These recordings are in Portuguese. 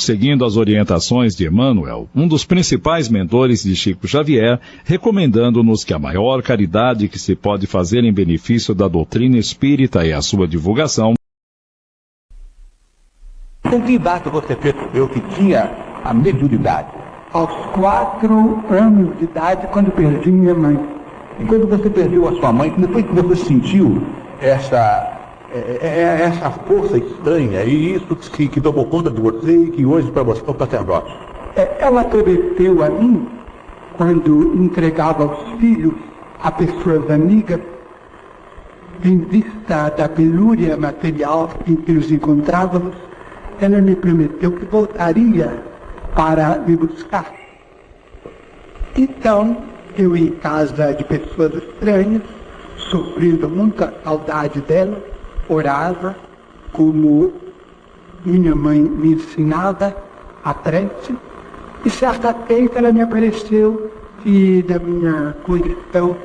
seguindo as orientações de Emmanuel, um dos principais mentores de Chico Xavier, recomendando-nos que a maior caridade que se pode fazer em benefício da doutrina espírita e a sua divulgação. Com que idade você percebeu que tinha a mediunidade? Aos 4 anos de idade, quando perdi minha mãe. E quando você perdeu a sua mãe, depois que você sentiu essa força estranha e isso que tomou conta de você e que hoje para você é um sacerdote? Ela prometeu a mim, quando entregava os filhos a pessoas amigas, em vista da penúria material em que nos encontrávamos, ela me prometeu que voltaria para me buscar. Então, eu em casa de pessoas estranhas, sofrendo muita saudade dela, orava, como minha mãe me ensinava, a prece, e certa feita ela me apareceu e da minha condição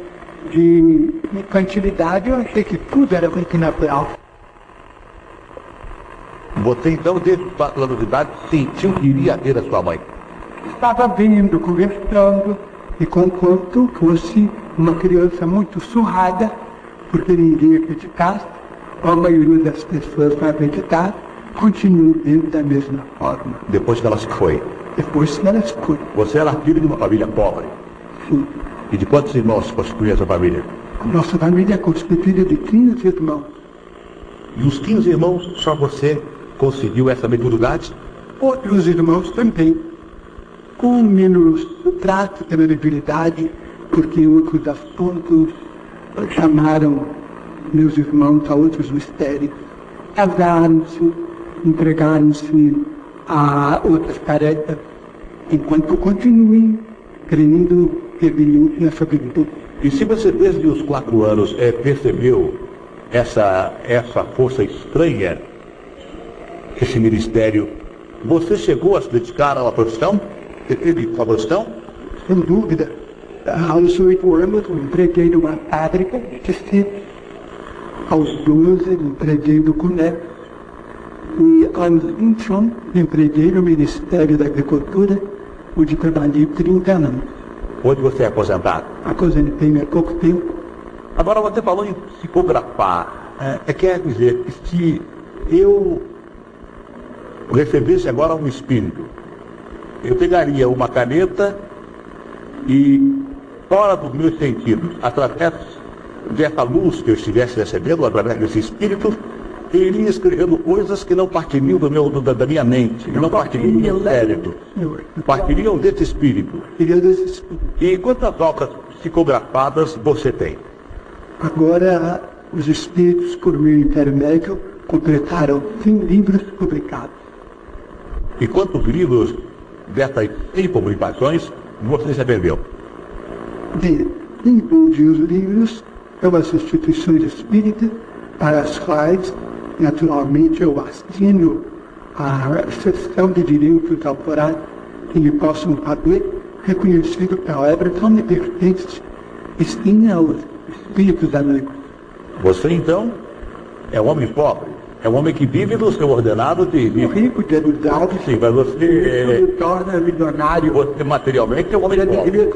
de infantilidade, eu achei que tudo era muito natural. Você então, desde os 4 anos de idade, sentiu que iria ver a sua mãe? Estava vendo, conversando, e conquanto fosse uma criança muito surrada, porque ninguém acreditasse, a maioria das pessoas vai acreditar, continuo vendo da mesma forma. Depois que ela se foi? Depois que ela se foi. Você era filho de uma família pobre? Sim. E de quantos irmãos constituía essa família? A nossa família é constituída de 15 irmãos. E os 15 irmãos, só você conseguiu essa mediunidade? Outros irmãos também, com menos trato da mediunidade, porque outros assuntos chamaram meus irmãos a outros mistérios. Casaram-se, entregaram-se a outras tarefas, enquanto continuem crendo rebeliante nessa virtude. E se você desde os 4 anos percebeu essa força estranha, esse ministério, você chegou a se dedicar a uma profissão? Você teve uma profissão? Sem dúvida. Aos 8 anos eu entreguei numa fábrica de tecidos. Aos 12 entreguei no CUNEP. E aos 21 entreguei no Ministério da Agricultura, onde trabalhei 30 anos. Onde você é aposentado? Aposentei-me há pouco tempo. Agora você falou em psicografar. Quer dizer que se eu recebesse agora um espírito, eu pegaria uma caneta e, fora dos meus sentidos, através dessa luz que eu estivesse recebendo, através desse espírito, eu iria escrevendo coisas que não partiriam da minha mente, que não partiriam do meu cérebro, partiriam desse espírito. E quantas obras psicografadas você tem? Agora, os espíritos, por meu intermédio, completaram 100 livros publicados. E quantos livros dessas 100 publicações você já vendeu? Vendi os livros pelas instituições espíritas, para as quais, naturalmente, eu assino a sessão de direitos autorais que me possam fazer, reconhecido pela obra, não me pertence, e sim aos espíritos amigos. Você, então, é um homem pobre? É um homem que vive do seu ordenado de rico, de habilidade. Sim, mas você me torna milionário. Você materialmente é um homem pobre.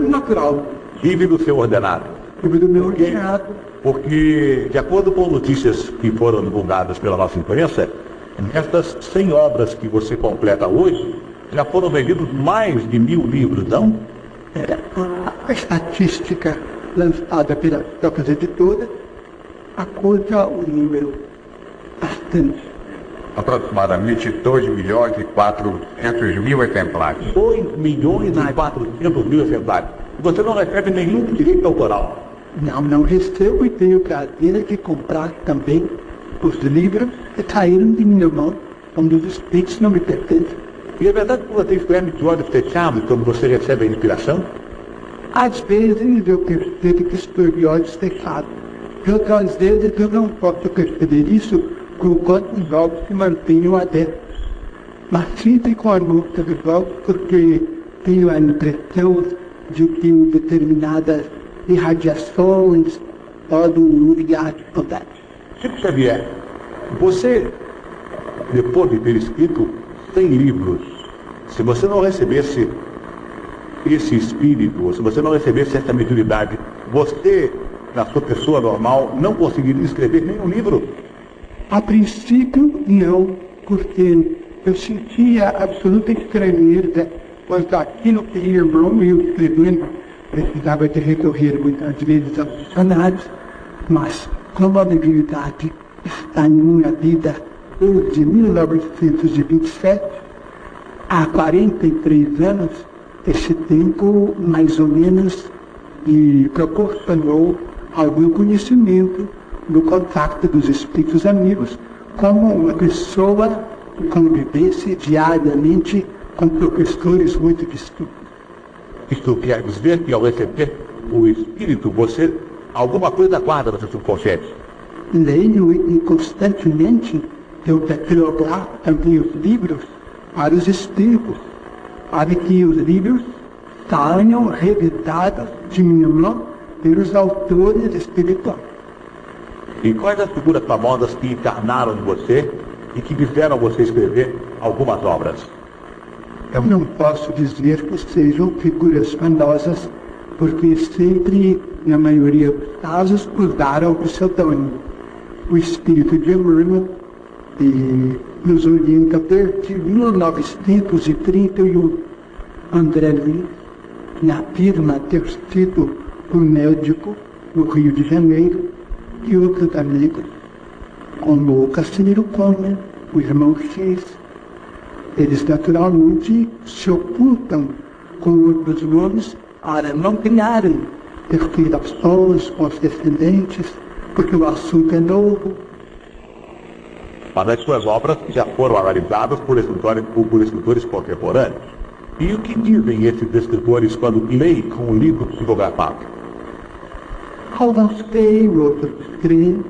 Natural. Vive do seu ordenado. Vive do meu ordenado. Porque, de acordo com notícias que foram divulgadas pela nossa imprensa, estas 100 obras que você completa hoje, já foram vendidos mais de 1000 livros, não? A estatística lançada pelas próprias editoras acusa o número bastante. Aproximadamente 2.400.000 exemplares. 2.400.000 exemplares. Você não recebe nenhum direito autoral? Não recebo, e tenho o prazer de comprar também os livros que saíram de minha mão, onde os espíritos não me pertencem. E é verdade que você escreve de olhos fechados quando você recebe a inspiração? Às vezes eu percebo que estou de olhos fechados. Outras vezes eu não posso perceber isso enquanto os olhos se mantenham abertos. Mas sempre com a luz dos olhos, porque tenho a impressão de que determinadas irradiações podem ligar de poder. Chico Xavier, você depois de ter escrito 100 livros, se você não recebesse esse espírito, se você não recebesse essa mediunidade, você, na sua pessoa normal, não conseguiria escrever nenhum livro? A princípio, não, porque eu sentia absoluta estranheza quanto àquilo que o irmão ia escrevendo. Precisava de recorrer muitas vezes aos dicionários, mas como a mediunidade está em minha vida desde 1927, há 43 anos, esse tempo mais ou menos me proporcionou algum conhecimento do contato dos espíritos amigos, como uma pessoa que convivesse diariamente com professores muito distintos. Isto quer dizer que ao receber o espírito, você alguma coisa guarda no seu subconsciente. Leio e constantemente eu declaro também os livros para os espíritos, para que os livros saiam revisados de minha mão pelos autores espirituais. E quais as figuras famosas que encarnaram em você e que fizeram você escrever algumas obras? Eu não posso dizer que sejam figuras famosas, porque sempre, na maioria dos casos, usaram o pseudônimo. O espírito de Emmanuel nos orienta desde 1931. André Luiz afirma ter sido um médico no Rio de Janeiro e outros amigos, como o Castilheiro Comer, o irmão X. Eles naturalmente se ocultam com outros nomes para não criarem perturbações com os descendentes, porque o assunto é novo. Mas as suas obras já foram analisadas por escritores contemporâneos. E o que dizem esses escritores quando leem com um livro psicografado? Alguns creem, outros creem,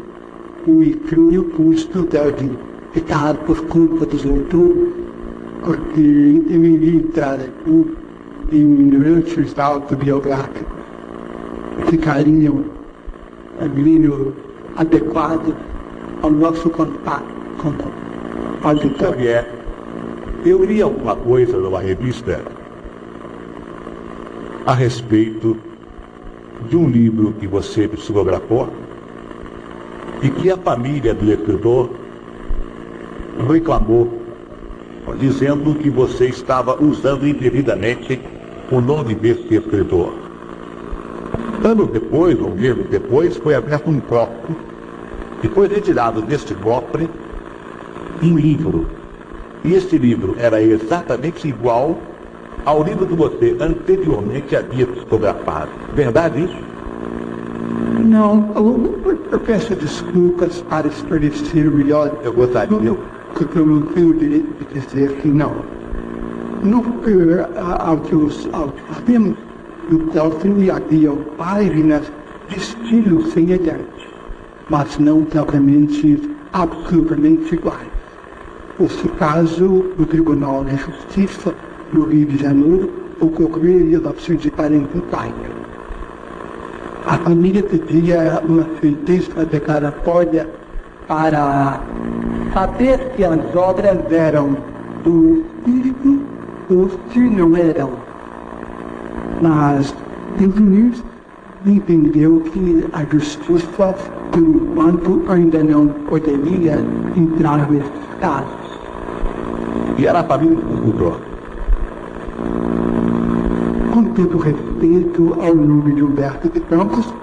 e creio que o estudo deve ficar por conta dos leitores, porque deveria entrar em lances autobiográficos, ficariam adequados ao nosso contato com a auditório. Xavier, eu li alguma coisa numa revista a respeito de um livro que você psicografou e que a família do escritor reclamou, dizendo que você estava usando indevidamente o nome desse escritor. Anos depois, ou meses depois, foi aberto um cofre e foi retirado deste cofre um livro. E este livro era exatamente igual ao livro que você anteriormente havia psicografado. Verdade isso? Não, eu peço desculpas para esclarecer melhor. Eu gostaria. Porque eu não tenho o direito de dizer que não. Ao que sabemos, no cofre havia páginas de estilo semelhante, mas não propriamente absolutamente iguais. Esse caso, no Tribunal de Justiça do Rio de Janeiro, ocorreu em 1944. A família pedia uma sentença declaratória para saber se as obras eram do espírito ou se não eram. Mas o juiz entendeu que a justiça, por enquanto, ainda não poderia entrar nesse caso. E era a família do escritor. Com todo respeito ao nome de Humberto de Campos,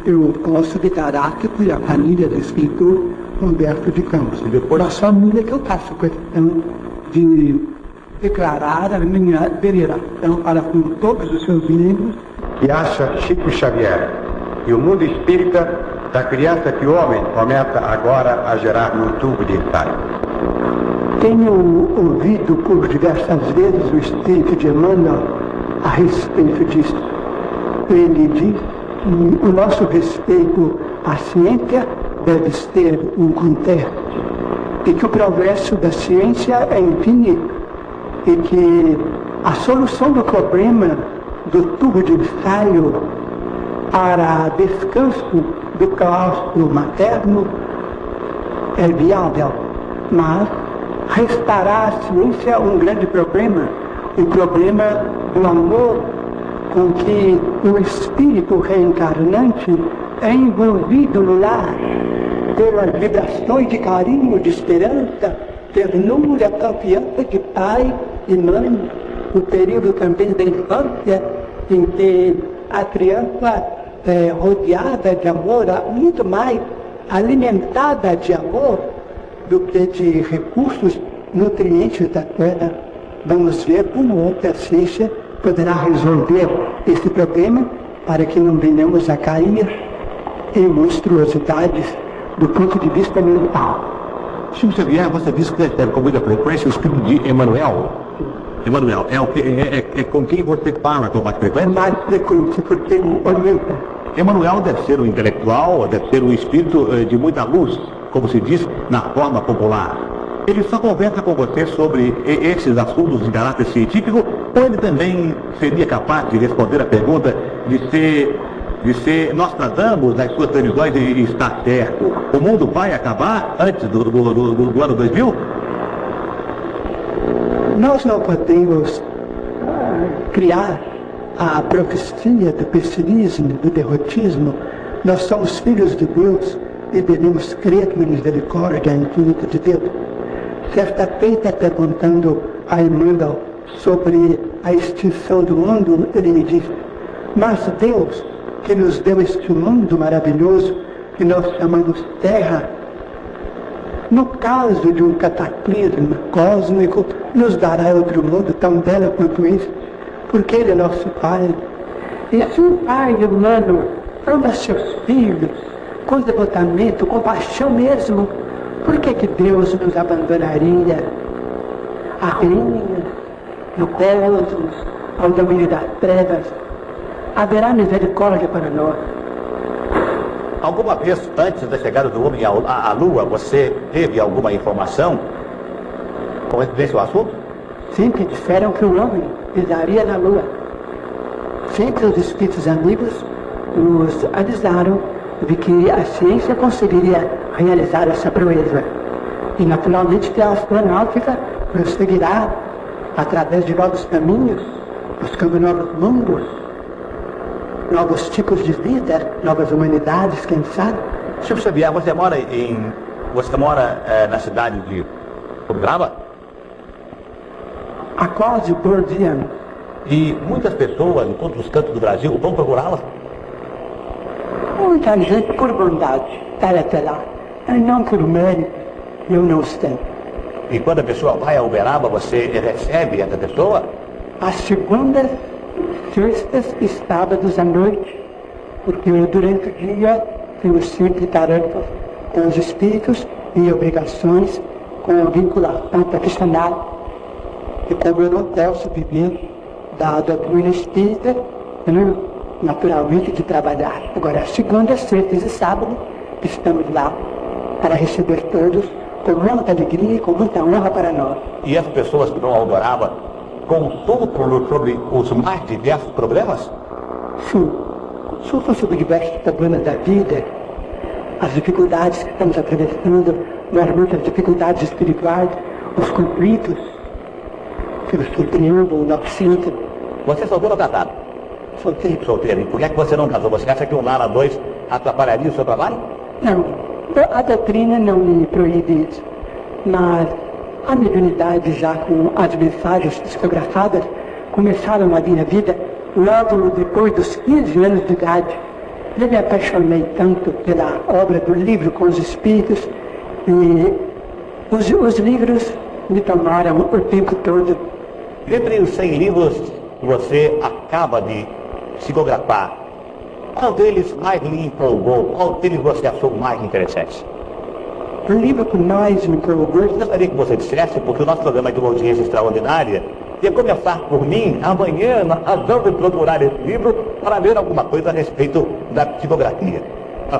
eu posso declarar que fui a família do escritor Humberto de Campos. E depois da família que eu faço questão de declarar a minha veneração para com todos os seus membros. E acha Chico Xavier que o mundo espírita da criança que o homem começa agora a gerar num tubo de ensaio? Tenho ouvido por diversas vezes o espírito de Emmanuel a respeito disso. Ele diz que o nosso respeito à ciência deve ser um contexto, e que o progresso da ciência é infinito, e que a solução do problema do tubo de ensaio para descanso do claustro materno é viável, mas restará à ciência um grande problema, o problema do amor com que o espírito reencarnante é envolvido no lar, pelas vibrações de carinho, de esperança, ternura, confiança de pai e mãe, o período também da infância, em que a criança é rodeada de amor, muito mais alimentada de amor do que de recursos nutrientes da terra. Vamos ver como a ciência poderá resolver esse problema para que não venhamos a cair em monstruosidades do ponto de vista mental. Chico Xavier, você disse que recebe com muita frequência o espírito de Emmanuel. Emmanuel, é com quem você fala com mais frequência? Mais frequente, porque ele orienta. Emmanuel deve ser um intelectual, deve ser um espírito de muita luz, como se diz na forma popular. Ele só conversa com você sobre esses assuntos de caráter científico, ou ele também seria capaz de responder a pergunta de ser Nostradamus nas suas previsões e está certo? O mundo vai acabar antes do ano 2000? Nós não podemos criar a profecia do pessimismo, do derrotismo. Nós somos filhos de Deus e devemos crer na misericórdia infinita de Deus. Certa feita, perguntando a Emmanuel sobre a extinção do mundo, ele me disse: mas Deus, que nos deu este mundo maravilhoso que nós chamamos Terra, no caso de um cataclismo cósmico, nos dará outro mundo tão belo quanto esse, porque Ele é nosso Pai. E se o Pai humano ama seus filhos com devotamento, com paixão mesmo, por que Deus nos abandonaria à ruína, no cosmos, ao domínio das trevas? Haverá misericórdia para nós. Alguma vez antes da chegada do homem à Lua, você teve alguma informação com referência ao assunto? Sempre disseram que o homem pisaria na Lua. Sempre os espíritos amigos nos avisaram de que a ciência conseguiria realizar essa proeza. E naturalmente que a astronáutica prosseguirá através de novos caminhos, buscando novos mundos, novos tipos de vida, novas humanidades, quem sabe. Chico Xavier, você mora na cidade de Uberaba? Há quase 12 anos. E muitas pessoas em todos os cantos do Brasil vão procurá-la? Muita gente por bondade vai até lá, mas não por mérito, eu não sei. E quando a pessoa vai a Uberaba, você recebe essa pessoa? Às segundas, sextas e sábados à noite, porque durante o dia temos sempre tarefas com os espíritos e obrigações com a vinculação profissional. E como eu não posso viver da doutrina espírita, naturalmente de trabalhar. Agora, segundas, sextas e sábados, estamos lá para receber todos com muita alegria e com muita honra para nós. E as pessoas que vão a Uberaba consultam sobre os mais diversos problemas? Sim, consultam sobre diversos problemas da vida, as dificuldades que estamos atravessando, muitas dificuldades espirituais, os conflitos que nos surpreendem, o nosso síntoma. Você é solteiro ou casado? Solteiro. Solteiro. E por que você não casou? Você acha que um lar a dois atrapalharia o seu trabalho? Não, a doutrina não me proíbe isso, mas a mediunidade já com as mensagens psicografadas começaram a minha vida logo depois dos 15 anos de idade. Eu me apaixonei tanto pela obra do livro com os espíritos e os livros me tomaram o tempo todo. Entre os 100 livros que você acaba de psicografar, qual deles mais lhe empolgou? Qual deles você achou mais interessante? O livro que mais me empolgou... Eu gostaria que você dissesse, porque o nosso programa é de uma audiência extraordinária, ia começar por mim, amanhã nós vamos procurar esse livro para ler alguma coisa a respeito da psicografia,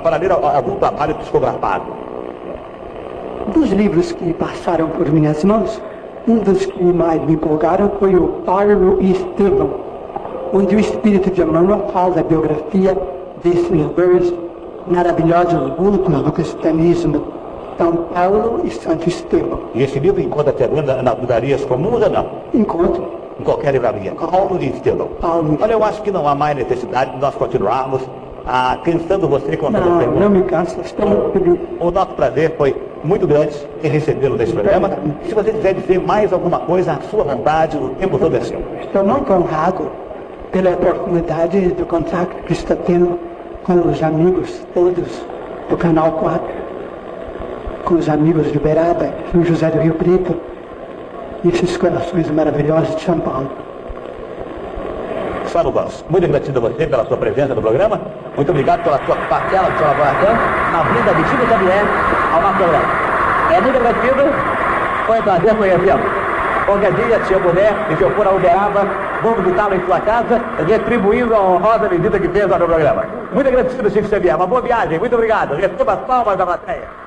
para ler algum trabalho psicografado. Dos livros que passaram por minhas mãos, um dos que mais me empolgaram foi o Paulo e Estevão, onde o espírito de Emmanuel faz a biografia desses dois maravilhosos vultos do cristianismo, São Paulo e Santo Estevão. E esse livro encontra-se nas livrarias comuns ou não? Encontro Em qualquer livraria. Paulo de Estevão. Paulo. Olha, eu acho que não há mais necessidade de nós continuarmos cansando você com a sua Não, pergunta. não me canso, estou muito feliz. O nosso prazer foi muito grande em recebê-lo nesse programa. Se você quiser dizer mais alguma coisa, à sua vontade, o tempo todo é seu. Estou muito honrado pela oportunidade do contato que está tendo com os amigos todos do Canal 4, com os amigos de Uberaba, São José do Rio Preto, e esses corações maravilhosos de São Paulo. Saulo Vans, muito agradecido a você pela sua presença no programa. Muito obrigado pela sua parcela de colaboração na vinda de Chico Xavier ao nosso programa. É muito agradecido. Foi um prazer conhecê-lo. Qualquer dia, se eu puder, e se eu for a Uberaba, vou visitá-lo em sua casa, retribuindo a honrosa visita que fez ao meu programa. Muito agradecido, Chico Xavier. Uma boa viagem. Muito obrigado. Receba as palmas da plateia.